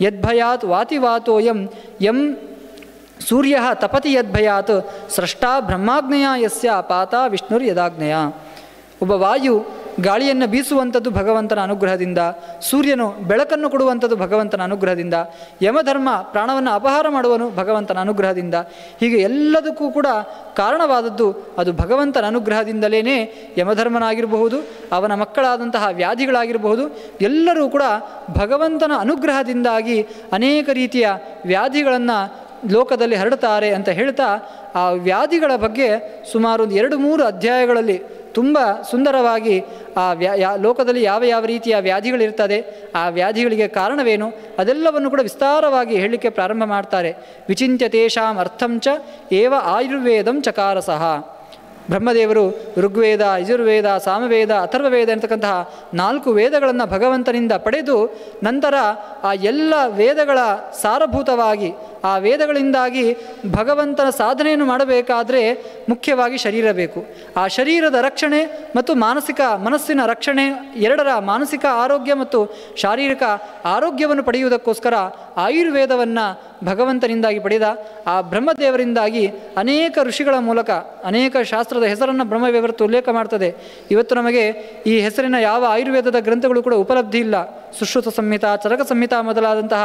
ಯದ್ಭಯಾತ್ ವಾತಿವಾತೋಯಂ M ಸೂರ್ಯ ತಪತಿ ಯದ್ಭಯಾತ್ ಸ್ರಷ್ಟಾ ಬ್ರಹ್ಮಾಗ್ನೆಯ ಯಸ್ಯ ಪಾತ ವಿಷ್ಣುರ್ ಯದಾಗ್ನೆಯ. ಒಬ್ಬ ವಾಯು ಗಾಳಿಯನ್ನು ಬೀಸುವಂಥದ್ದು ಭಗವಂತನ ಅನುಗ್ರಹದಿಂದ, ಸೂರ್ಯನು ಬೆಳಕನ್ನು ಕೊಡುವಂಥದ್ದು ಭಗವಂತನ ಅನುಗ್ರಹದಿಂದ, ಯಮಧರ್ಮ ಪ್ರಾಣವನ್ನು ಅಪಹಾರ ಮಾಡುವನು ಭಗವಂತನ ಅನುಗ್ರಹದಿಂದ. ಹೀಗೆ ಎಲ್ಲದಕ್ಕೂ ಕೂಡ ಕಾರಣವಾದದ್ದು ಅದು ಭಗವಂತನ ಅನುಗ್ರಹದಿಂದಲೇ. ಯಮಧರ್ಮನಾಗಿರಬಹುದು, ಅವನ ಮಕ್ಕಳಾದಂತಹ ವ್ಯಾಧಿಗಳಾಗಿರಬಹುದು, ಎಲ್ಲರೂ ಕೂಡ ಭಗವಂತನ ಅನುಗ್ರಹದಿಂದಾಗಿ ಅನೇಕ ರೀತಿಯ ವ್ಯಾಧಿಗಳನ್ನು ಲೋಕದಲ್ಲಿ ಹರಡುತ್ತಾರೆ ಅಂತ ಹೇಳ್ತಾ, ಆ ವ್ಯಾಧಿಗಳ ಬಗ್ಗೆ ಸುಮಾರು ಒಂದು 2-3 ಅಧ್ಯಾಯಗಳಲ್ಲಿ ತುಂಬ ಸುಂದರವಾಗಿ ಆ ಲೋಕದಲ್ಲಿ ಯಾವ ಯಾವ ರೀತಿಯ ವ್ಯಾಧಿಗಳಿರ್ತದೆ, ಆ ವ್ಯಾಧಿಗಳಿಗೆ ಕಾರಣವೇನು ಅದೆಲ್ಲವನ್ನು ಕೂಡ ವಿಸ್ತಾರವಾಗಿ ಹೇಳಲಿಕ್ಕೆ ಪ್ರಾರಂಭ ಮಾಡ್ತಾರೆ. ವಿಚಿಂತ್ಯ ತೇಷಾಂ ಅರ್ಥಂಚ ಏವ ಆಯುರ್ವೇದಂ ಚಕಾರಸಃ. ಬ್ರಹ್ಮದೇವರು ಋಗ್ವೇದ, ಯಜುರ್ವೇದ, ಸಾಮವೇದ, ಅಥರ್ವವೇದ ಅಂತಕ್ಕಂತಹ 4 ವೇದಗಳನ್ನು ಭಗವಂತನಿಂದ ಪಡೆದು ನಂತರ ಆ ಎಲ್ಲ ವೇದಗಳ ಸಾರಭೂತವಾಗಿ ಆ ವೇದಗಳಿಂದಾಗಿ ಭಗವಂತನ ಸಾಧನೆಯನ್ನು ಮಾಡಬೇಕಾದರೆ ಮುಖ್ಯವಾಗಿ ಶರೀರ ಬೇಕು. ಆ ಶರೀರದ ರಕ್ಷಣೆ ಮತ್ತು ಮನಸ್ಸಿನ ರಕ್ಷಣೆ, ಎರಡರ ಮಾನಸಿಕ ಆರೋಗ್ಯ ಮತ್ತು ಶಾರೀರಿಕ ಆರೋಗ್ಯವನ್ನು ಪಡೆಯುವುದಕ್ಕೋಸ್ಕರ ಆಯುರ್ವೇದವನ್ನು ಭಗವಂತನಿಂದಾಗಿ ಪಡೆದ. ಆ ಬ್ರಹ್ಮದೇವರಿಂದಾಗಿ ಅನೇಕ ಋಷಿಗಳ ಮೂಲಕ ಅನೇಕ ಶಾಸ್ತ್ರದ ಹೆಸರನ್ನು ಬ್ರಹ್ಮವೈವರ್ತ ಉಲ್ಲೇಖ ಮಾಡ್ತದೆ. ಇವತ್ತು ನಮಗೆ ಈ ಹೆಸರಿನ ಯಾವ ಆಯುರ್ವೇದದ ಗ್ರಂಥಗಳು ಕೂಡ ಉಪಲಬ್ಧಿ ಇಲ್ಲ. ಸುಶ್ರುತ ಸಂಹಿತ, ಚರಕ ಸಂಹಿತ ಮೊದಲಾದಂತಹ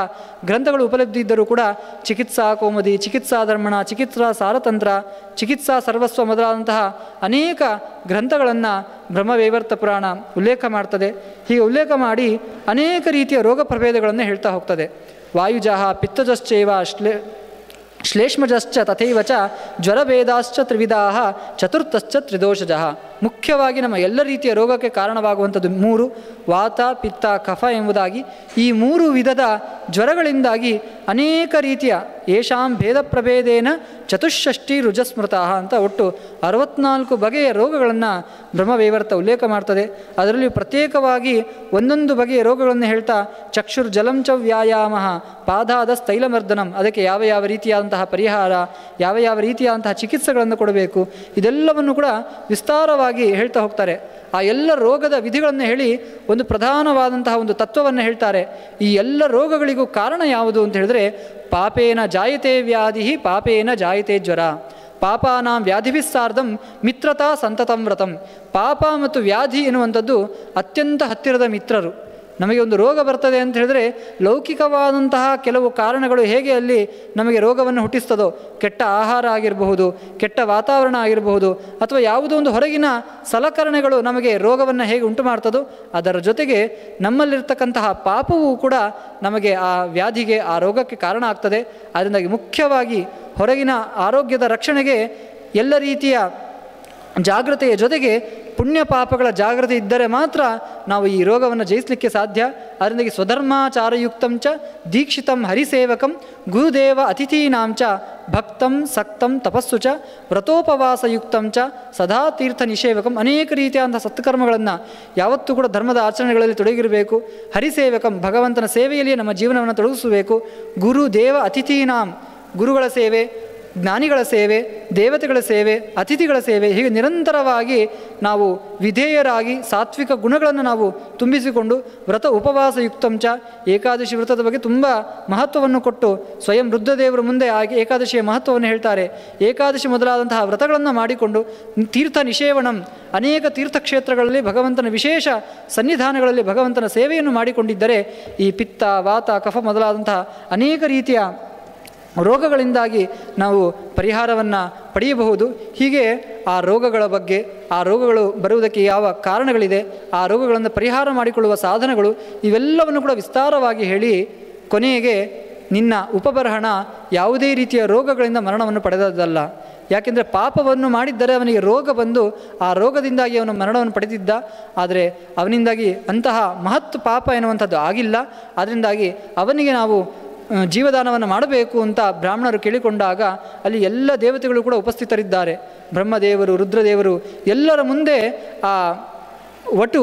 ಗ್ರಂಥಗಳು ಉಪಲಬ್ಧಿ ಇದ್ದರೂ ಕೂಡ ಚಿಕಿತ್ಸಾ ಕೌಮುದಿ, ಚಿಕಿತ್ಸಾ ಧರ್ಮಣ, ಚಿಕಿತ್ಸಾ ಸಾರತಂತ್ರ, ಚಿಕಿತ್ಸಾ ಸರ್ವಸ್ವ ಮೊದಲಾದಂತಹ ಅನೇಕ ಗ್ರಂಥಗಳನ್ನು ಬ್ರಹ್ಮವೈವರ್ತ ಪುರಾಣ ಉಲ್ಲೇಖ ಮಾಡ್ತದೆ. ಹೀಗೆ ಉಲ್ಲೇಖ ಮಾಡಿ ಅನೇಕ ರೀತಿಯ ರೋಗ ಪ್ರಭೇದಗಳನ್ನು ಹೇಳ್ತಾ ಹೋಗ್ತದೆ. ವಾಯುಜಃ ಪಿತ್ತಜಶ್ಚೈವ ಶ್ಲೇಷ್ಮಜಶ್ಚ ತಥೈವ ಚ ಜ್ವರಭೇದಾಶ್ಚ ತ್ರಿವಿಧಾಃ ಚತುರ್ಥಶ್ಚ ತ್ರಿದೋಷಜಃ. ಮುಖ್ಯವಾಗಿ ನಮ್ಮ ಎಲ್ಲ ರೀತಿಯ ರೋಗಕ್ಕೆ ಕಾರಣವಾಗುವಂಥದ್ದು 3: ವಾತ, ಪಿತ್ತ, ಕಫ ಎಂಬುದಾಗಿ. ಈ 3 ವಿಧದ ಜ್ವರಗಳಿಂದಾಗಿ ಅನೇಕ ರೀತಿಯ ಯೇಷಾಂ ಭೇದ ಪ್ರಭೇದೇನ ಚತುಷ್ಷಷ್ಟಿ ರುಜಸ್ಮೃತಃ ಅಂತ ಒಟ್ಟು 64 ಬಗೆಯ ರೋಗಗಳನ್ನು ಬ್ರಹ್ಮವೈವರ್ತ ಉಲ್ಲೇಖ ಮಾಡ್ತದೆ. ಅದರಲ್ಲಿ ಪ್ರತ್ಯೇಕವಾಗಿ ಒಂದೊಂದು ಬಗೆಯ ರೋಗಗಳನ್ನು ಹೇಳ್ತಾ ಚಕ್ಷುರ್ ಜಲಂಚ ವ್ಯಾಯಾಮ, ಪಾದಾದ ಸ್ಥೈಲಮರ್ದನಂ, ಅದಕ್ಕೆ ಯಾವ ಯಾವ ರೀತಿಯಾದಂತಹ ಪರಿಹಾರ, ಯಾವ ಯಾವ ರೀತಿಯಾದಂತಹ ಚಿಕಿತ್ಸೆಗಳನ್ನು ಕೊಡಬೇಕು, ಇದೆಲ್ಲವನ್ನು ಕೂಡ ವಿಸ್ತಾರವಾಗಿ ಹೇಳ್ತಾ ಹೋಗ್ತಾರೆ. ಆ ಎಲ್ಲ ರೋಗದ ವಿಧಿಗಳನ್ನು ಹೇಳಿ ಒಂದು ಪ್ರಧಾನವಾದಂತಹ ಒಂದು ತತ್ವವನ್ನು ಹೇಳ್ತಾರೆ. ಈ ಎಲ್ಲ ರೋಗಗಳಿಗೂ ಕಾರಣ ಯಾವುದು ಅಂತ ಹೇಳಿದ್ರೆ, ಪಾಪೇನ ಜಾಯತೆ ವ್ಯಾಧಿ, ಪಾಪೇನ ಜಾಯತೆ ಜ್ವರ, ಪಾಪಾನಾಂ ವ್ಯಾಧಿಭಿಸ್ಸಾರ್ಧಂ ಮಿತ್ರತಾ ಸಂತತಂ ವ್ರತಂ. ಪಾಪ ಮತ್ತು ವ್ಯಾಧಿ ಎನ್ನುವಂಥದ್ದು ಅತ್ಯಂತ ಹತ್ತಿರದ ಮಿತ್ರರು. ನಮಗೆ ಒಂದು ರೋಗ ಬರ್ತದೆ ಅಂತ ಹೇಳಿದ್ರೆ ಲೌಕಿಕವಾದಂತಹ ಕೆಲವು ಕಾರಣಗಳು ಹೇಗೆ ಅಲ್ಲಿ ನಮಗೆ ರೋಗವನ್ನು ಹುಟ್ಟಿಸ್ತದೋ, ಕೆಟ್ಟ ಆಹಾರ ಆಗಿರಬಹುದು, ಕೆಟ್ಟ ವಾತಾವರಣ ಆಗಿರಬಹುದು, ಅಥವಾ ಯಾವುದೋ ಒಂದು ಹೊರಗಿನ ಸಲಕರಣೆಗಳು ನಮಗೆ ರೋಗವನ್ನು ಹೇಗೆ ಉಂಟು ಮಾಡ್ತದೋ, ಅದರ ಜೊತೆಗೆ ನಮ್ಮಲ್ಲಿರ್ತಕ್ಕಂತಹ ಪಾಪವೂ ಕೂಡ ನಮಗೆ ಆ ವ್ಯಾಧಿಗೆ, ಆ ರೋಗಕ್ಕೆ ಕಾರಣ ಆಗ್ತದೆ. ಅದರಿಂದಾಗಿ ಮುಖ್ಯವಾಗಿ ಹೊರಗಿನ ಆರೋಗ್ಯದ ರಕ್ಷಣೆಗೆ ಎಲ್ಲ ರೀತಿಯ ಜಾಗ್ರತೆಯ ಜೊತೆಗೆ ಪುಣ್ಯ ಪಾಪಗಳ ಜಾಗ್ರತೆ ಇದ್ದರೆ ಮಾತ್ರ ನಾವು ಈ ರೋಗವನ್ನು ಜಯಿಸಲಿಕ್ಕೆ ಸಾಧ್ಯ. ಅದರಿಂದಾಗಿ ಸ್ವಧರ್ಮಾಚಾರಯುಕ್ತಂಚ ದೀಕ್ಷಿತಂ ಹರಿಸೇವಕಂ ಗುರುದೇವ ಅತಿಥೀನಾಂಚ ಭಕ್ತಂ ಸಕ್ತಂ ತಪಸ್ಸು ಚ ವ್ರತೋಪವಾಸಯುಕ್ತಂಚ ಸದಾ ತೀರ್ಥ ನಿಷೇವಕಂ. ಅನೇಕ ರೀತಿಯಾದಂಥ ಸತ್ಕರ್ಮಗಳನ್ನು ಯಾವತ್ತೂ ಕೂಡ ಧರ್ಮದ ಆಚರಣೆಗಳಲ್ಲಿ ತೊಡಗಿರಬೇಕು. ಹರಿಸೇವಕಂ, ಭಗವಂತನ ಸೇವೆಯಲ್ಲಿಯೇ ನಮ್ಮ ಜೀವನವನ್ನು ತೊಡಗಿಸಬೇಕು. ಗುರುದೇವ ಅತಿಥೀನಾಂ, ಗುರುಗಳ ಸೇವೆ, ಜ್ಞಾನಿಗಳ ಸೇವೆ, ದೇವತೆಗಳ ಸೇವೆ, ಅತಿಥಿಗಳ ಸೇವೆ, ಹೀಗೆ ನಿರಂತರವಾಗಿ ನಾವು ವಿಧೇಯರಾಗಿ ಸಾತ್ವಿಕ ಗುಣಗಳನ್ನು ನಾವು ತುಂಬಿಸಿಕೊಂಡು ವ್ರತ ಉಪವಾಸಯುಕ್ತಂಚ, ಏಕಾದಶಿ ವ್ರತದ ಬಗ್ಗೆ ತುಂಬ ಮಹತ್ವವನ್ನು ಕೊಟ್ಟು ಸ್ವಯಂ ರುದ್ರದೇವರು ಮುಂದೆ ಆಗಿ ಏಕಾದಶಿಯ ಮಹತ್ವವನ್ನು ಹೇಳ್ತಾರೆ. ಏಕಾದಶಿ ಮೊದಲಾದಂತಹ ವ್ರತಗಳನ್ನು ಮಾಡಿಕೊಂಡು ತೀರ್ಥ ನಿಷೇವಣಂ, ಅನೇಕ ತೀರ್ಥಕ್ಷೇತ್ರಗಳಲ್ಲಿ ಭಗವಂತನ ವಿಶೇಷ ಸನ್ನಿಧಾನಗಳಲ್ಲಿ ಭಗವಂತನ ಸೇವೆಯನ್ನು ಮಾಡಿಕೊಂಡಿದ್ದರೆ ಈ ಪಿತ್ತ, ವಾತ, ಕಫ ಮೊದಲಾದಂತಹ ಅನೇಕ ರೀತಿಯ ರೋಗಗಳಿಂದಾಗಿ ನಾವು ಪರಿಹಾರವನ್ನು ಪಡೆಯಬಹುದು. ಹೀಗೆ ಆ ರೋಗಗಳ ಬಗ್ಗೆ, ಆ ರೋಗಗಳು ಬರುವುದಕ್ಕೆ ಯಾವ ಕಾರಣಗಳಿದೆ, ಆ ರೋಗಗಳನ್ನು ಪರಿಹಾರ ಮಾಡಿಕೊಳ್ಳುವ ಸಾಧನಗಳು, ಇವೆಲ್ಲವನ್ನು ಕೂಡ ವಿಸ್ತಾರವಾಗಿ ಹೇಳಿ ಕೊನೆಗೆ ನಿನ್ನ ಉಪಬರಹಣ ಯಾವುದೇ ರೀತಿಯ ರೋಗಗಳಿಂದ ಮರಣವನ್ನು ಪಡೆದದ್ದಲ್ಲ. ಯಾಕೆಂದರೆ ಪಾಪವನ್ನು ಮಾಡಿದ್ದರೆ ಅವನಿಗೆ ರೋಗ ಬಂದು ಆ ರೋಗದಿಂದಾಗಿ ಅವನು ಮರಣವನ್ನು ಪಡೆದಿದ್ದ. ಆದರೆ ಅವನಿಂದಾಗಿ ಅಂತಹ ಮಹತ್ ಪಾಪ ಎನ್ನುವಂಥದ್ದು ಆಗಿಲ್ಲ. ಅದರಿಂದಾಗಿ ಅವನಿಗೆ ನಾವು ಜೀವದಾನವನ್ನು ಮಾಡಬೇಕು ಅಂತ ಬ್ರಾಹ್ಮಣರು ಕೇಳಿಕೊಂಡಾಗ ಅಲ್ಲಿ ಎಲ್ಲ ದೇವತೆಗಳು ಕೂಡ ಉಪಸ್ಥಿತರಿದ್ದಾರೆ. ಬ್ರಹ್ಮದೇವರು, ರುದ್ರದೇವರು ಎಲ್ಲರ ಮುಂದೆ ಆ ಒಟ್ಟು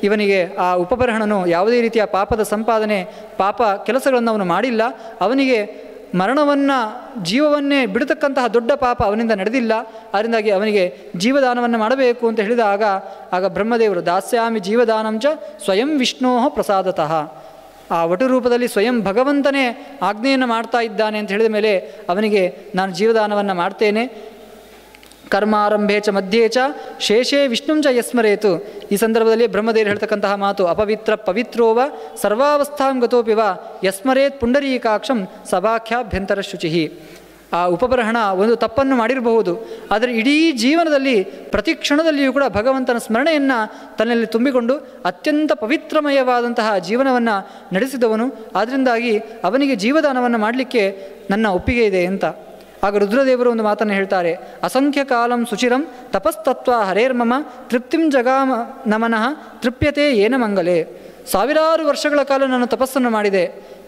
ಇವನಿಗೆ ಆ ಉಪಬರಹಣನು ಯಾವುದೇ ರೀತಿಯ ಪಾಪದ ಸಂಪಾದನೆ, ಪಾಪ ಕೆಲಸಗಳನ್ನು ಅವನು ಮಾಡಿಲ್ಲ, ಅವನಿಗೆ ಮರಣವನ್ನು, ಜೀವವನ್ನೇ ಬಿಡತಕ್ಕಂತಹ ದೊಡ್ಡ ಪಾಪ ಅವನಿಂದ ನಡೆದಿಲ್ಲ. ಅದರಿಂದಾಗಿ ಅವನಿಗೆ ಜೀವದಾನವನ್ನು ಮಾಡಬೇಕು ಅಂತ ಹೇಳಿದಾಗ ಆಗ ಬ್ರಹ್ಮದೇವರು ದಾಸ್ಯಾಮಿ ಜೀವದಾನಂಚ ಸ್ವಯಂ ವಿಷ್ಣೋ ಪ್ರಸಾದತಃ, ಆ ವಟು ರೂಪದಲ್ಲಿ ಸ್ವಯಂ ಭಗವಂತನೇ ಆಜ್ಞೆಯನ್ನು ಮಾಡ್ತಾ ಇದ್ದಾನೆ ಅಂತ ಹೇಳಿದ ಮೇಲೆ ಅವನಿಗೆ ನಾನು ಜೀವದಾನವನ್ನು ಮಾಡ್ತೇನೆ. ಕರ್ಮಾರಂಭೇ ಚ ಮಧ್ಯೆ ಚ ಶೇಷೇ ವಿಷ್ಣುಂಚ ಯಸ್ಮರೇತು. ಈ ಸಂದರ್ಭದಲ್ಲಿ ಬ್ರಹ್ಮದೇವರು ಹೇಳ್ತಕ್ಕಂತಹ ಮಾತು, ಅಪವಿತ್ರ ಪವಿತ್ರೋವ ಸರ್ವಾವಸ್ಥಾಂ ಗತೋಪಿವ ಯಸ್ಮರೇತ್ ಪುಂಡರೀಕಾಕ್ಷಂ ಸಭಾಖ್ಯಾಭ್ಯಂತರ ಶುಚಿಹಿ. ಆ ಉಪಬರಹಣ ಒಂದು ತಪ್ಪನ್ನು ಮಾಡಿರಬಹುದು, ಆದರೆ ಇಡೀ ಜೀವನದಲ್ಲಿ ಪ್ರತಿ ಕ್ಷಣದಲ್ಲಿಯೂ ಕೂಡ ಭಗವಂತನ ಸ್ಮರಣೆಯನ್ನು ತನ್ನಲ್ಲಿ ತುಂಬಿಕೊಂಡು ಅತ್ಯಂತ ಪವಿತ್ರಮಯವಾದಂತಹ ಜೀವನವನ್ನು ನಡೆಸಿದವನು. ಆದ್ದರಿಂದಾಗಿ ಅವನಿಗೆ ಜೀವದಾನವನ್ನು ಮಾಡಲಿಕ್ಕೆ ನನ್ನ ಒಪ್ಪಿಗೆ ಇದೆ ಅಂತ. ಆಗ ರುದ್ರದೇವರು ಒಂದು ಮಾತನ್ನು ಹೇಳ್ತಾರೆ, ಅಸಂಖ್ಯ ಕಾಲಂ ಸುಚಿರಂ ತಪಸ್ತತ್ವ ಹರೇರ್ಮಮ ತೃಪ್ತಿಂ ಜಗಾಮ ನಮನಃ ತೃಪ್ಯತೆ ಏನ ಮಂಗಲೇ. ಸಾವಿರಾರು ವರ್ಷಗಳ ಕಾಲ ನಾನು ತಪಸ್ಸನ್ನು ಮಾಡಿದೆ.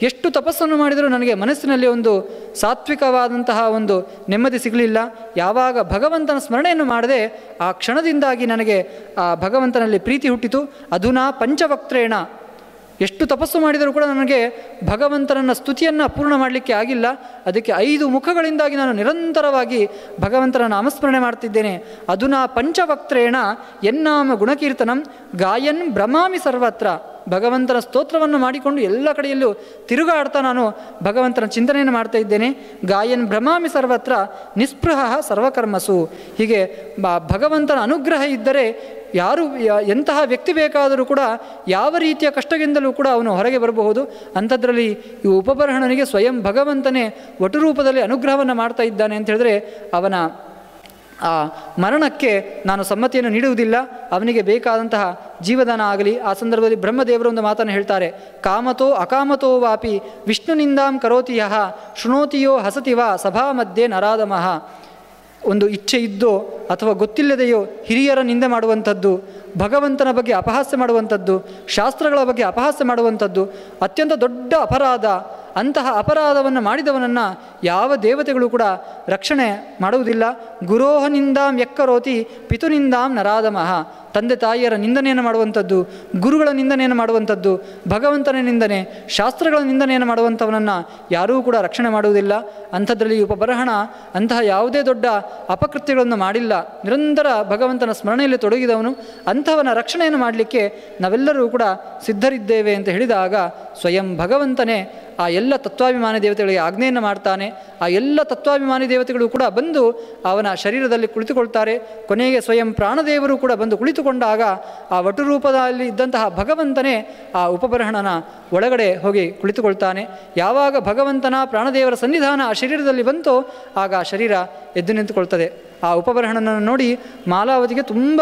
ಎಷ್ಟು ತಪಸ್ಸನ್ನು ಮಾಡಿದರೂ ನನಗೆ ಮನಸ್ಸಿನಲ್ಲಿ ಒಂದು ಸಾತ್ವಿಕವಾದಂತಹ ಒಂದು ನೆಮ್ಮದಿ ಸಿಗಲಿಲ್ಲ. ಯಾವಾಗ ಭಗವಂತನ ಸ್ಮರಣೆಯನ್ನು ಮಾಡದೆ ಆ ಕ್ಷಣದಿಂದಾಗಿ ನನಗೆ ಆ ಭಗವಂತನಲ್ಲಿ ಪ್ರೀತಿ ಹುಟ್ಟಿತು. ಅಧುನಾ ಪಂಚವಕ್ತ್ರೇಣ, ಎಷ್ಟು ತಪಸ್ಸು ಮಾಡಿದರೂ ಕೂಡ ನನಗೆ ಭಗವಂತನನ್ನ ಸ್ತುತಿಯನ್ನು ಪೂರ್ಣ ಮಾಡಲಿಕ್ಕೆ ಆಗಿಲ್ಲ. ಅದಕ್ಕೆ 5 ಮುಖಗಳಿಂದಾಗಿ ನಾನು ನಿರಂತರವಾಗಿ ಭಗವಂತನ ನಾಮಸ್ಮರಣೆ ಮಾಡ್ತಿದ್ದೇನೆ. ಅಧುನಾ ಪಂಚವಕ್ತ್ರೇಣ ಎನ್ನಾಮ ಗುಣಕೀರ್ತನಂ ಗಾಯನ್ ಭ್ರಮಾಮಿ ಸರ್ವತ್ರ. ಭಗವಂತನ ಸ್ತೋತ್ರವನ್ನು ಮಾಡಿಕೊಂಡು ಎಲ್ಲ ಕಡೆಯಲ್ಲೂ ತಿರುಗಾಡ್ತಾ ನಾನು ಭಗವಂತನ ಚಿಂತನೆಯನ್ನು ಮಾಡ್ತಾ ಇದ್ದೇನೆ. ಗಾಯನ್ ಭ್ರಮಾಮಿ ಸರ್ವತ್ರ ನಿಸ್ಪೃಹ ಸರ್ವಕರ್ಮಸು. ಹೀಗೆ ಭಗವಂತನ ಅನುಗ್ರಹ ಇದ್ದರೆ ಯಾರು ಎಂತಹ ವ್ಯಕ್ತಿ ಬೇಕಾದರೂ ಕೂಡ ಯಾವ ರೀತಿಯ ಕಷ್ಟದಿಂದಲೂ ಕೂಡ ಅವನು ಹೊರಗೆ ಬರಬಹುದು. ಅಂಥದ್ರಲ್ಲಿ ಈ ಉಪಬರಹಣನಿಗೆ ಸ್ವಯಂ ಭಗವಂತನೇ ವಟು ರೂಪದಲ್ಲಿ ಅನುಗ್ರಹವನ್ನು ಮಾಡ್ತಾ ಇದ್ದಾನೆ ಅಂತ ಹೇಳಿದ್ರೆ ಅವನ ಆ ಮರಣಕ್ಕೆ ನಾನು ಸಮ್ಮತಿಯನ್ನು ನೀಡುವುದಿಲ್ಲ. ಅವನಿಗೆ ಬೇಕಾದಂತಹ ಜೀವದಾನ ಆಗಲಿ. ಆ ಸಂದರ್ಭದಲ್ಲಿ ಬ್ರಹ್ಮದೇವರು ಒಂದು ಮಾತನ್ನು ಹೇಳ್ತಾರೆ, ಕಾಮತೋ ಅಕಾಮತೋ ವಾಪಿ ವಿಷ್ಣುನಿಂದಾಂ ಕರೋತಿ ಯಃ ಶೃಣೋತಿಯೋ ಹಸತಿ ವಾ ಸಭಾ ಮಧ್ಯೆ ನರಾಧಮಃ. ಒಂದು ಇಚ್ಛೆ ಇದ್ದೋ ಅಥವಾ ಗೊತ್ತಿಲ್ಲದೆಯೋ ಹಿರಿಯರ ನಿಂದೆ ಮಾಡುವಂಥದ್ದು, ಭಗವಂತನ ಬಗ್ಗೆ ಅಪಹಾಸ್ಯ ಮಾಡುವಂಥದ್ದು, ಶಾಸ್ತ್ರಗಳ ಬಗ್ಗೆ ಅಪಹಾಸ್ಯ ಮಾಡುವಂಥದ್ದು ಅತ್ಯಂತ ದೊಡ್ಡ ಅಪರಾಧ. ಅಂತಹ ಅಪರಾಧವನ್ನು ಮಾಡಿದವನನ್ನು ಯಾವ ದೇವತೆಗಳು ಕೂಡ ರಕ್ಷಣೆ ಮಾಡುವುದಿಲ್ಲ. ಗುರೋಹನಿಂದಾಂ ಯಕ್ಕರೋತಿ ಪಿತುನಿಂದಾಂ ನರಾಧಮಃ. ತಂದೆ ತಾಯಿಯರ ನಿಂದನೆಯನ್ನು ಮಾಡುವಂಥದ್ದು, ಗುರುಗಳ ನಿಂದನೆಯನ್ನು ಮಾಡುವಂಥದ್ದು, ಭಗವಂತನ ನಿಂದನೆ, ಶಾಸ್ತ್ರಗಳ ನಿಂದನೆಯನ್ನು ಮಾಡುವಂಥವನನ್ನು ಯಾರೂ ಕೂಡ ರಕ್ಷಣೆ ಮಾಡುವುದಿಲ್ಲ. ಅಂಥದ್ರಲ್ಲಿ ಉಪಬರಹಣ ಅಂತಹ ಯಾವುದೇ ದೊಡ್ಡ ಅಪಕೃತ್ಯಗಳನ್ನು ಮಾಡಿಲ್ಲ. ನಿರಂತರ ಭಗವಂತನ ಸ್ಮರಣೆಯಲ್ಲಿ ತೊಡಗಿದವನು. ಅಂಥವನ ರಕ್ಷಣೆಯನ್ನು ಮಾಡಲಿಕ್ಕೆ ನಾವೆಲ್ಲರೂ ಕೂಡ ಸಿದ್ಧರಿದ್ದೇವೆ ಅಂತ ಹೇಳಿದಾಗ ಸ್ವಯಂ ಭಗವಂತನೇ ಆ ಎಲ್ಲ ತತ್ವಾಭಿಮಾನಿ ದೇವತೆಗಳಿಗೆ ಆಜ್ಞೆಯನ್ನು ಮಾಡ್ತಾನೆ. ಆ ಎಲ್ಲ ತತ್ವಾಭಿಮಾನಿ ದೇವತೆಗಳು ಕೂಡ ಬಂದು ಅವನ ಶರೀರದಲ್ಲಿ ಕುಳಿತುಕೊಳ್ತಾರೆ. ಕೊನೆಗೆ ಸ್ವಯಂ ಪ್ರಾಣದೇವರು ಕೂಡ ಬಂದು ಕುಳಿತುಕೊಂಡಾಗ ಆ ವಟು ರೂಪದಲ್ಲಿ ಇದ್ದಂತಹ ಭಗವಂತನೇ ಆ ಉಪಬರಹಣನ ಒಳಗಡೆ ಹೋಗಿ ಕುಳಿತುಕೊಳ್ತಾನೆ. ಯಾವಾಗ ಭಗವಂತನ ಪ್ರಾಣದೇವರ ಸನ್ನಿಧಾನ ಆ ಶರೀರದಲ್ಲಿ ಬಂತೋ ಆಗ ಆ ಶರೀರ ಎದ್ದು ನಿಂತುಕೊಳ್ತದೆ. ಆ ಉಪಬರಹಣನನ್ನು ನೋಡಿ ಮಾಲಾವತಿಗೆ ತುಂಬ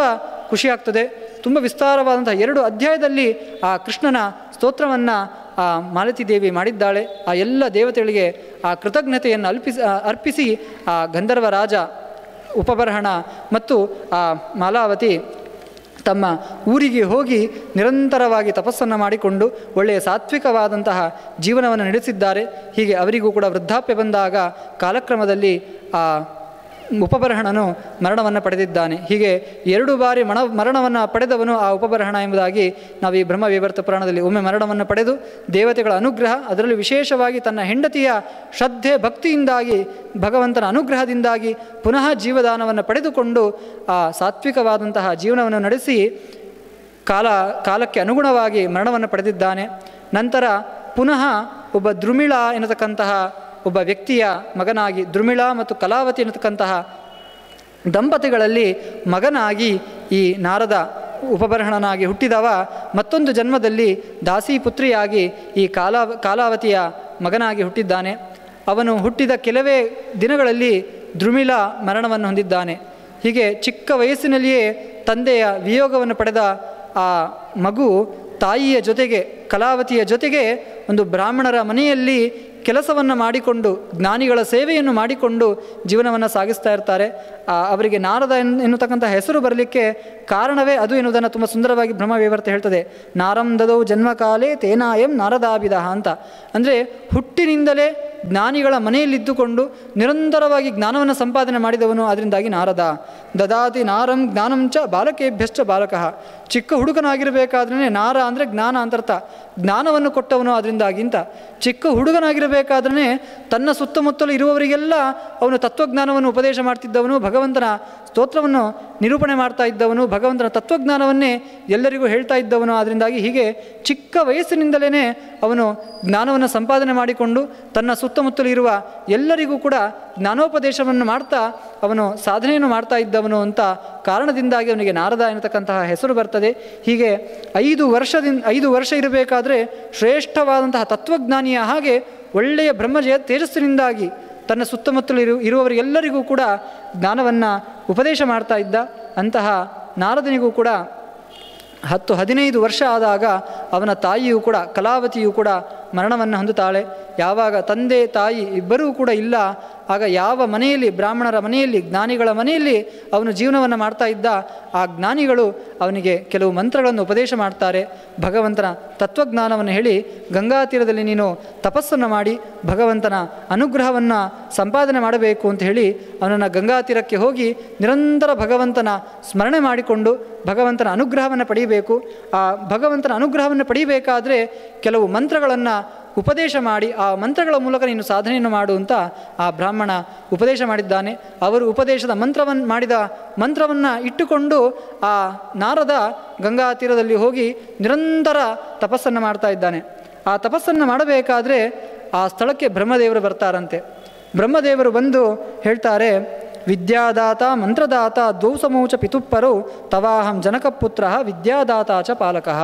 ಖುಷಿಯಾಗ್ತದೆ. ತುಂಬ ವಿಸ್ತಾರವಾದಂತಹ 2 ಅಧ್ಯಾಯದಲ್ಲಿ ಆ ಕೃಷ್ಣನ ಸ್ತೋತ್ರವನ್ನು ಆ ಮಾಲತಿ ದೇವಿ ಮಾಡಿದ್ದಾಳೆ. ಆ ಎಲ್ಲ ದೇವತೆಗಳಿಗೆ ಆ ಕೃತಜ್ಞತೆಯನ್ನು ಅರ್ಪಿಸಿ ಆ ಗಂಧರ್ವ ರಾಜ ಉಪಬರಹಣ ಮತ್ತು ಆ ಮಾಲಾವತಿ ತಮ್ಮ ಊರಿಗೆ ಹೋಗಿ ನಿರಂತರವಾಗಿ ತಪಸ್ಸನ್ನು ಮಾಡಿಕೊಂಡು ಒಳ್ಳೆಯ ಸಾತ್ವಿಕವಾದಂತಹ ಜೀವನವನ್ನು ನಡೆಸಿದ್ದಾರೆ. ಹೀಗೆ ಅವರಿಗೂ ಕೂಡ ವೃದ್ಧಾಪ್ಯ ಬಂದಾಗ ಕಾಲಕ್ರಮದಲ್ಲಿ ಆ ಉಪಬರಹಣನು ಮರಣವನ್ನು ಪಡೆದಿದ್ದಾನೆ. ಹೀಗೆ 2 ಬಾರಿ ಮರಣವನ್ನು ಪಡೆದವನು ಆ ಉಪಬರಹಣ ಎಂಬುದಾಗಿ ನಾವು ಈ ಬ್ರಹ್ಮವೈವರ್ತ ಪುರಾಣದಲ್ಲಿ ಒಮ್ಮೆ ಮರಣವನ್ನು ಪಡೆದು ದೇವತೆಗಳ ಅನುಗ್ರಹ, ಅದರಲ್ಲಿ ವಿಶೇಷವಾಗಿ ತನ್ನ ಹೆಂಡತಿಯ ಶ್ರದ್ಧೆ ಭಕ್ತಿಯಿಂದಾಗಿ ಭಗವಂತನ ಅನುಗ್ರಹದಿಂದಾಗಿ ಪುನಃ ಜೀವದಾನವನ್ನು ಪಡೆದುಕೊಂಡು ಆ ಸಾತ್ವಿಕವಾದಂತಹ ಜೀವನವನ್ನು ನಡೆಸಿ ಕಾಲಕ್ಕೆ ಅನುಗುಣವಾಗಿ ಮರಣವನ್ನು ಪಡೆದಿದ್ದಾನೆ. ನಂತರ ಪುನಃ ಒಬ್ಬ ದ್ರುಮಿಳ ಎನ್ನತಕ್ಕಂತಹ ಒಬ್ಬ ವ್ಯಕ್ತಿಯ ಮಗನಾಗಿ, ದ್ರುಮಿಳ ಮತ್ತು ಕಲಾವತಿ ಎನ್ನತಕ್ಕಂತಹ ದಂಪತಿಗಳಲ್ಲಿ ಮಗನಾಗಿ ಈ ನಾರದ ಉಪಬರಹಣನಾಗಿ ಹುಟ್ಟಿದವ ಮತ್ತೊಂದು ಜನ್ಮದಲ್ಲಿ ದಾಸಿ ಪುತ್ರಿಯಾಗಿ ಈ ಕಾಲಾವತಿಯ ಮಗನಾಗಿ ಹುಟ್ಟಿದ್ದಾನೆ. ಅವನು ಹುಟ್ಟಿದ ಕೆಲವೇ ದಿನಗಳಲ್ಲಿ ದ್ರುಮಿಳ ಮರಣವನ್ನು ಹೊಂದಿದ್ದಾನೆ. ಹೀಗೆ ಚಿಕ್ಕ ವಯಸ್ಸಿನಲ್ಲಿಯೇ ತಂದೆಯ ವಿಯೋಗವನ್ನು ಪಡೆದ ಆ ಮಗು ತಾಯಿಯ ಜೊತೆಗೆ, ಕಲಾವತಿಯ ಜೊತೆಗೆ ಒಂದು ಬ್ರಾಹ್ಮಣರ ಮನೆಯಲ್ಲಿ ಕೆಲಸವನ್ನು ಮಾಡಿಕೊಂಡು ಜ್ಞಾನಿಗಳ ಸೇವೆಯನ್ನು ಮಾಡಿಕೊಂಡು ಜೀವನವನ್ನು ಸಾಗಿಸ್ತಾ ಇರ್ತಾರೆ. ಅವರಿಗೆ ನಾರದ ಎನ್ನುತಕ್ಕಂಥ ಹೆಸರು ಬರಲಿಕ್ಕೆ ಕಾರಣವೇ ಅದು ಎನ್ನುವುದನ್ನು ತುಂಬ ಸುಂದರವಾಗಿ ಬ್ರಹ್ಮವೈವರ್ತ ಹೇಳ್ತದೆ. ನಾರಂ ದದೌ ಜನ್ಮಕಾಲೇ ತೇನಾಯಂ ನಾರದಾಭಿದ ಅಂತ. ಅಂದರೆ ಹುಟ್ಟಿನಿಂದಲೇ ಜ್ಞಾನಿಗಳ ಮನೆಯಲ್ಲಿದ್ದುಕೊಂಡು ನಿರಂತರವಾಗಿ ಜ್ಞಾನವನ್ನು ಸಂಪಾದನೆ ಮಾಡಿದವನು. ಅದರಿಂದಾಗಿ ನಾರದ. ದದಾತಿ ನಾರಂ ಜ್ಞಾನಂಚ ಬಾಲಕೇಭ್ಯಶ್ಚ ಬಾಲಕಃ. ಚಿಕ್ಕ ಹುಡುಗನಾಗಿರಬೇಕಾದ್ರೆ ನಾರ ಅಂದರೆ ಜ್ಞಾನ ಅಂತರ್ಥ, ಜ್ಞಾನವನ್ನು ಕೊಟ್ಟವನು. ಅದರಿಂದಾಗಿಂತ ಚಿಕ್ಕ ಹುಡುಗನಾಗಿರಬೇಕಾದ್ರೆ ತನ್ನ ಸುತ್ತಮುತ್ತಲು ಇರುವವರಿಗೆಲ್ಲ ಅವನು ತತ್ವಜ್ಞಾನವನ್ನು ಉಪದೇಶ ಮಾಡ್ತಿದ್ದವನು, ಭಗವಂತನ ಸ್ತೋತ್ರವನ್ನು ನಿರೂಪಣೆ ಮಾಡ್ತಾ ಇದ್ದವನು, ಭಗವಂತನ ತತ್ವಜ್ಞಾನವನ್ನೇ ಎಲ್ಲರಿಗೂ ಹೇಳ್ತಾ ಇದ್ದವನು. ಅದರಿಂದಾಗಿ ಹೀಗೆ ಚಿಕ್ಕ ವಯಸ್ಸಿನಿಂದಲೇ ಅವನು ಜ್ಞಾನವನ್ನು ಸಂಪಾದನೆ ಮಾಡಿಕೊಂಡು ತನ್ನ ಸುತ್ತಮುತ್ತಲು ಇರುವ ಎಲ್ಲರಿಗೂ ಕೂಡ ಜ್ಞಾನೋಪದೇಶವನ್ನು ಮಾಡ್ತಾ ಅವನು ಸಾಧನೆಯನ್ನು ಮಾಡ್ತಾ ಇದ್ದವನು ಅಂತ ಕಾರಣದಿಂದಾಗಿ ಅವನಿಗೆ ನಾರದ ಎನ್ನತಕ್ಕಂತಹ ಹೆಸರು ಬರ್ತದೆ. ಹೀಗೆ 5 ವರ್ಷ ಇರಬೇಕಾದ್ರೆ ಶ್ರೇಷ್ಠವಾದಂತಹ ತತ್ವಜ್ಞಾನಿಯ ಹಾಗೆ ಒಳ್ಳೆಯ ಬ್ರಹ್ಮಜಯ ತೇಜಸ್ಸಿನಿಂದಾಗಿ ತನ್ನ ಸುತ್ತಮುತ್ತಲು ಇರುವವರಿಗೆಲ್ಲರಿಗೂ ಕೂಡ ಜ್ಞಾನವನ್ನು ಉಪದೇಶ ಮಾಡ್ತಾ ಇದ್ದ. ಅಂತಹ ನಾರದನಿಗೂ ಕೂಡ 10-15 ವರ್ಷ ಆದಾಗ ಅವನ ತಾಯಿಯೂ ಕೂಡ ಕಲಾವತಿಯೂ ಕೂಡ ಮರಣವನ್ನು ಹೊಂದುತ್ತಾಳೆ. ಯಾವಾಗ ತಂದೆ ತಾಯಿ ಇಬ್ಬರೂ ಕೂಡ ಇಲ್ಲ, ಆಗ ಯಾವ ಮನೆಯಲ್ಲಿ, ಬ್ರಾಹ್ಮಣರ ಮನೆಯಲ್ಲಿ, ಜ್ಞಾನಿಗಳ ಮನೆಯಲ್ಲಿ ಅವನು ಜೀವನವನ್ನು ಮಾಡ್ತಾ ಇದ್ದ, ಆ ಜ್ಞಾನಿಗಳು ಅವನಿಗೆ ಕೆಲವು ಮಂತ್ರಗಳನ್ನು ಉಪದೇಶ ಮಾಡ್ತಾರೆ. ಭಗವಂತನ ತತ್ವಜ್ಞಾನವನ್ನು ಹೇಳಿ ಗಂಗಾ ತೀರದಲ್ಲಿ ನೀನು ತಪಸ್ಸನ್ನು ಮಾಡಿ ಭಗವಂತನ ಅನುಗ್ರಹವನ್ನು ಸಂಪಾದನೆ ಮಾಡಬೇಕು ಅಂತ ಹೇಳಿ ಅವನನ್ನು ಗಂಗಾ ತೀರಕ್ಕೆ ಹೋಗಿ ನಿರಂತರ ಭಗವಂತನ ಸ್ಮರಣೆ ಮಾಡಿಕೊಂಡು ಭಗವಂತನ ಅನುಗ್ರಹವನ್ನು ಪಡೆಯಬೇಕು. ಆ ಭಗವಂತನ ಅನುಗ್ರಹವನ್ನು ಪಡೆಯಬೇಕಾದ್ರೆ ಕೆಲವು ಮಂತ್ರಗಳನ್ನು ಉಪದೇಶ ಮಾಡಿ ಆ ಮಂತ್ರಗಳ ಮೂಲಕ ನೀನು ಸಾಧನೆಯನ್ನು ಮಾಡು ಅಂತ ಆ ಬ್ರಾಹ್ಮಣ ಉಪದೇಶ ಮಾಡಿದ್ದಾನೆ. ಅವರು ಉಪದೇಶದ ಮಾಡಿದ ಮಂತ್ರವನ್ನು ಇಟ್ಟುಕೊಂಡು ಆ ನಾರದ ಗಂಗಾ ತೀರದಲ್ಲಿ ಹೋಗಿ ನಿರಂತರ ತಪಸ್ಸನ್ನು ಮಾಡ್ತಾ ಇದ್ದಾನೆ. ಆ ತಪಸ್ಸನ್ನು ಮಾಡಬೇಕಾದ್ರೆ ಆ ಸ್ಥಳಕ್ಕೆ ಬ್ರಹ್ಮದೇವರು ಬರ್ತಾರಂತೆ. ಬ್ರಹ್ಮದೇವರು ಬಂದು ಹೇಳ್ತಾರೆ, ವಿದ್ಯಾದಾತ ಮಂತ್ರದಾತ ದ್ವೌ ಸಮೌಚ ಪಿತುಪ್ಪರೌ ತವಾಹಂ ಜನಕಪುತ್ರ ವಿದ್ಯಾದಾತ ಚ ಪಾಲಕಃ.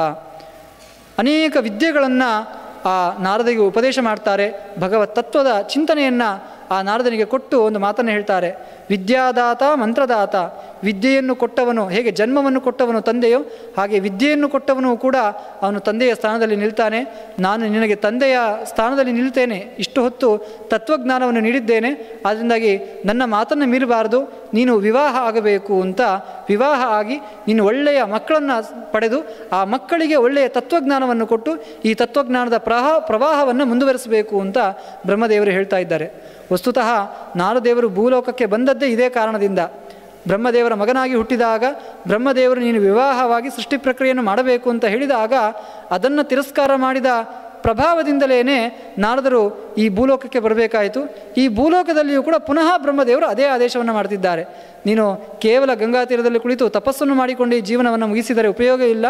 ಅನೇಕ ವಿದ್ಯೆಗಳನ್ನು ಆ ನಾರದಿಗೆ ಉಪದೇಶ ಮಾಡ್ತಾರೆ. ಭಗವತ್ ತತ್ವದ ಚಿಂತನೆಯನ್ನು ಆ ನಾರದನಿಗೆ ಕೊಟ್ಟು ಒಂದು ಮಾತನ್ನು ಹೇಳ್ತಾರೆ, ವಿದ್ಯಾದಾತ ಮಂತ್ರದಾತ. ವಿದ್ಯೆಯನ್ನು ಕೊಟ್ಟವನು ಹೇಗೆ ಜನ್ಮವನ್ನು ಕೊಟ್ಟವನು ತಂದೆಯೋ ಹಾಗೆ ವಿದ್ಯೆಯನ್ನು ಕೊಟ್ಟವನು ಕೂಡ ಅವನು ತಂದೆಯ ಸ್ಥಾನದಲ್ಲಿ ನಿಲ್ತಾನೆ. ನಾನು ನಿನಗೆ ತಂದೆಯ ಸ್ಥಾನದಲ್ಲಿ ನಿಲ್ತೇನೆ, ಇಷ್ಟು ಹೊತ್ತು ತತ್ವಜ್ಞಾನವನ್ನು ನೀಡಿದ್ದೇನೆ, ಅದರಿಂದಾಗಿ ನನ್ನ ಮಾತನ್ನು ಮೀರಬಾರದು, ನೀನು ವಿವಾಹ ಆಗಬೇಕು ಅಂತ ವಿವಾಹ ಆಗಿ ನೀನು ಒಳ್ಳೆಯ ಮಕ್ಕಳನ್ನು ಪಡೆದು ಆ ಮಕ್ಕಳಿಗೆ ಒಳ್ಳೆಯ ತತ್ವಜ್ಞಾನವನ್ನು ಕೊಟ್ಟು ಈ ತತ್ವಜ್ಞಾನದ ಪ್ರವಾಹವನ್ನು ಮುಂದುವರಿಸಬೇಕು ಅಂತ ಬ್ರಹ್ಮದೇವರು ಹೇಳ್ತಾ ಇದ್ದಾರೆ. ವಸ್ತುತಃ ನಾರದೇವರು ಭೂಲೋಕಕ್ಕೆ ಬಂದದ್ದೇ ಇದೇ ಕಾರಣದಿಂದ. ಬ್ರಹ್ಮದೇವರ ಮಗನಾಗಿ ಹುಟ್ಟಿದಾಗ ಬ್ರಹ್ಮದೇವರು ನೀನು ವಿವಾಹವಾಗಿ ಸೃಷ್ಟಿ ಪ್ರಕ್ರಿಯೆಯನ್ನು ಮಾಡಬೇಕು ಅಂತ ಹೇಳಿದಾಗ ಅದನ್ನು ತಿರಸ್ಕಾರ ಮಾಡಿದ ಪ್ರಭಾವದಿಂದಲೇ ನಾರದರು ಈ ಭೂಲೋಕಕ್ಕೆ ಬರಬೇಕಾಯಿತು. ಈ ಭೂಲೋಕದಲ್ಲಿಯೂ ಕೂಡ ಪುನಃ ಬ್ರಹ್ಮದೇವರು ಅದೇ ಆದೇಶವನ್ನು ಮಾಡ್ತಿದ್ದಾರೆ, ನೀನು ಕೇವಲ ಗಂಗಾ ತೀರದಲ್ಲಿ ಕುಳಿತು ತಪಸ್ಸನ್ನು ಮಾಡಿಕೊಂಡು ಈ ಜೀವನವನ್ನು ಮುಗಿಸಿದರೆ ಉಪಯೋಗ ಇಲ್ಲ,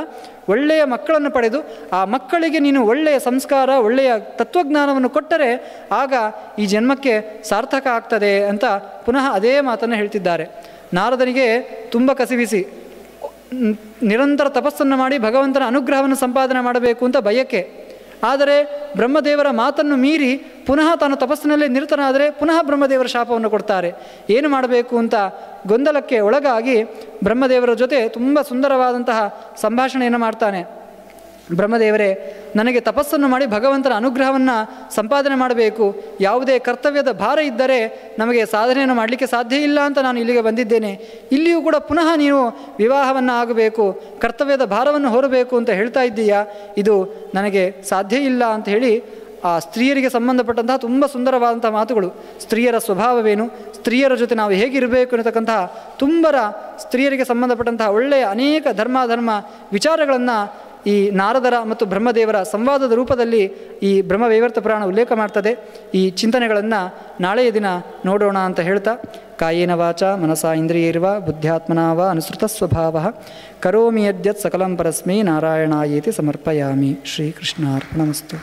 ಒಳ್ಳೆಯ ಮಕ್ಕಳನ್ನು ಪಡೆದು ಆ ಮಕ್ಕಳಿಗೆ ನೀನು ಒಳ್ಳೆಯ ಸಂಸ್ಕಾರ ಒಳ್ಳೆಯ ತತ್ವಜ್ಞಾನವನ್ನು ಕೊಟ್ಟರೆ ಆಗ ಈ ಜನ್ಮಕ್ಕೆ ಸಾರ್ಥಕ ಆಗ್ತದೆ ಅಂತ ಪುನಃ ಅದೇ ಮಾತನ್ನು ಹೇಳ್ತಿದ್ದಾರೆ. ನಾರದನಿಗೆ ತುಂಬ ಕಸಿವಿಸಿ ನಿರಂತರ ತಪಸ್ಸನ್ನು ಮಾಡಿ ಭಗವಂತನ ಅನುಗ್ರಹವನ್ನು ಸಂಪಾದನೆ ಮಾಡಬೇಕು ಅಂತ ಬಯಕೆ. ಆದರೆ ಬ್ರಹ್ಮದೇವರ ಮಾತನ್ನು ಮೀರಿ ಪುನಃ ತಾನು ತಪಸ್ಸಿನಲ್ಲೇ ನಿರತನಾದರೆ ಪುನಃ ಬ್ರಹ್ಮದೇವರ ಶಾಪವನ್ನು ಕೊಡ್ತಾರೆ. ಏನು ಮಾಡಬೇಕು ಅಂತ ಗೊಂದಲಕ್ಕೆ ಒಳಗಾಗಿ ಬ್ರಹ್ಮದೇವರ ಜೊತೆ ತುಂಬ ಸುಂದರವಾದಂತಹ ಸಂಭಾಷಣೆಯನ್ನು ಮಾಡ್ತಾನೆ. ಬ್ರಹ್ಮದೇವರೇ, ನನಗೆ ತಪಸ್ಸನ್ನು ಮಾಡಿ ಭಗವಂತನ ಅನುಗ್ರಹವನ್ನು ಸಂಪಾದನೆ ಮಾಡಬೇಕು, ಯಾವುದೇ ಕರ್ತವ್ಯದ ಭಾರ ಇದ್ದರೆ ನಮಗೆ ಸಾಧನೆಯನ್ನು ಮಾಡಲಿಕ್ಕೆ ಸಾಧ್ಯ ಇಲ್ಲ ಅಂತ ನಾನು ಇಲ್ಲಿಗೆ ಬಂದಿದ್ದೇನೆ. ಇಲ್ಲಿಯೂ ಕೂಡ ಪುನಃ ನೀನು ವಿವಾಹವನ್ನು ಆಗಬೇಕು, ಕರ್ತವ್ಯದ ಭಾರವನ್ನು ಹೊರಬೇಕು ಅಂತ ಹೇಳ್ತಾ ಇದ್ದೀಯಾ, ಇದು ನನಗೆ ಸಾಧ್ಯ ಇಲ್ಲ ಅಂತ ಹೇಳಿ ಆ ಸ್ತ್ರೀಯರಿಗೆ ಸಂಬಂಧಪಟ್ಟಂತಹ ತುಂಬ ಸುಂದರವಾದಂಥ ಮಾತುಗಳು. ಸ್ತ್ರೀಯರ ಸ್ವಭಾವವೇನು, ಸ್ತ್ರೀಯರ ಜೊತೆ ನಾವು ಹೇಗಿರಬೇಕು ಅನ್ನತಕ್ಕಂತಹ ತುಂಬರ ಸ್ತ್ರೀಯರಿಗೆ ಸಂಬಂಧಪಟ್ಟಂತಹ ಒಳ್ಳೆಯ ಅನೇಕ ಧರ್ಮ ವಿಚಾರಗಳನ್ನು ಈ ನಾರದರ ಮತ್ತು ಬ್ರಹ್ಮದೇವರ ಸಂವಾದದ ರೂಪದಲ್ಲಿ ಈ ಬ್ರಹ್ಮವೈವರ್ತ ಪುರಾಣ ಉಲ್ಲೇಖ ಮಾಡ್ತದೆ. ಈ ಚಿಂತನೆಗಳನ್ನು ನಾಳೆಯ ದಿನ ನೋಡೋಣ ಅಂತ ಹೇಳ್ತಾ, ಕಾಯೇನ ವಾಚ ಮನಸಾ ಇಂದ್ರಿಯೈರ್ವಾ ಬುದ್ಧ್ಯಾತ್ಮನಾ ವಾ ಅನುಸೃತ ಸ್ವಭಾವಃ ಕರೋಮಿ ಯದ್ಯತ್ ಸಕಲಂ ಪರಸ್ಮೈ ನಾರಾಯಣಾಯೇತಿ ಸಮರ್ಪಯಾಮಿ. ಶ್ರೀಕೃಷ್ಣಾರ್ಪಣಮಸ್ತು.